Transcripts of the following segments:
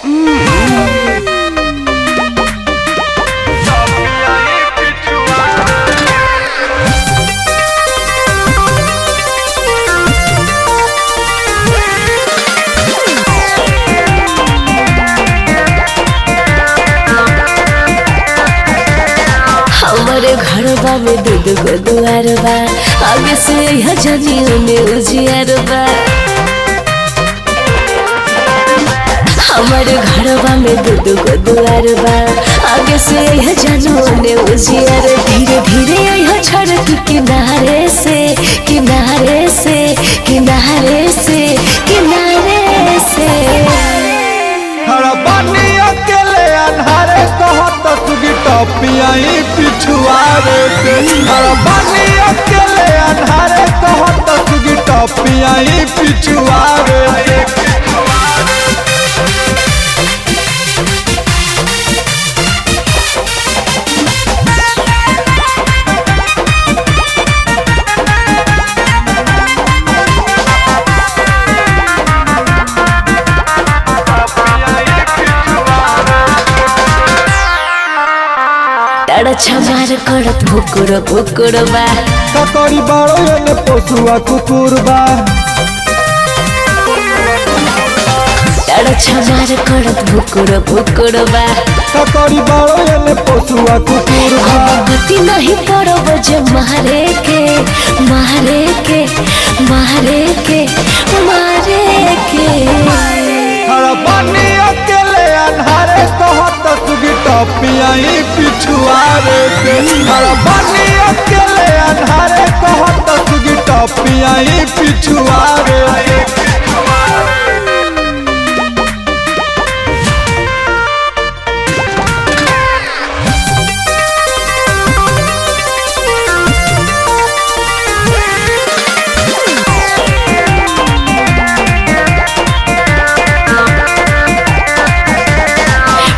हमारे घरबा में दूध गो दुआर बा, आगे से यह जनियों में उजियार बा। हमारे घरबा में दूध गो दुआर बा, आगे से यह जनियों में उजियार। धीरे धीरे यह छड़क किनारे से किनारे से किनारे से किनारे से अकेले अन्हारे कहत तुगी टपियाई पिछुआरे के। बानी अकेले अन्हारे कहत तुगी टपियाई पिछुआरे के। छमार करत भुकुर भुकुर बा, ककड़ी बड़ो एने पशुआ कुकुर बा। छमार करत भुकुर भुकुर बा, ककड़ी बड़ो एने पशुआ कुकुर बा। गति नहीं पड़ो बजे मारे के मारे के मारे के मारे के। बानी अकेले अन्हारे कहत तुगी टपियाई पिछुआरे के। बानी अकेले अन्हारे कहत तुगी टपियाई पिछुआरे के।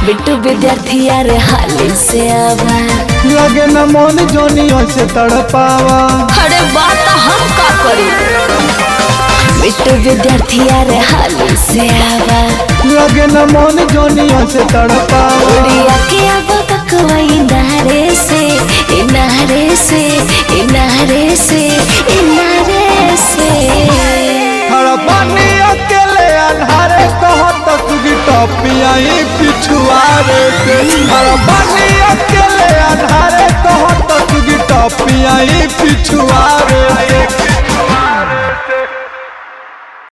बिट्टू विद्यार्थी यार हाली से आवा, लगे न मन जोनियों से तड़पावा। अरे बात हम का करी। बिट्टू विद्यार्थी यार हाली से आवा, लगे न मन जोनियों से तड़पावा। उड़िया के अब ककवाई नारे से इनारे से इनारे से इनारे से। बानी अकेले अन्हारे कहत तुगी टपियाई पिछुआरे के। बानी अकेले अन्हारे कहत तुगी टपियाई पिछुआरे के।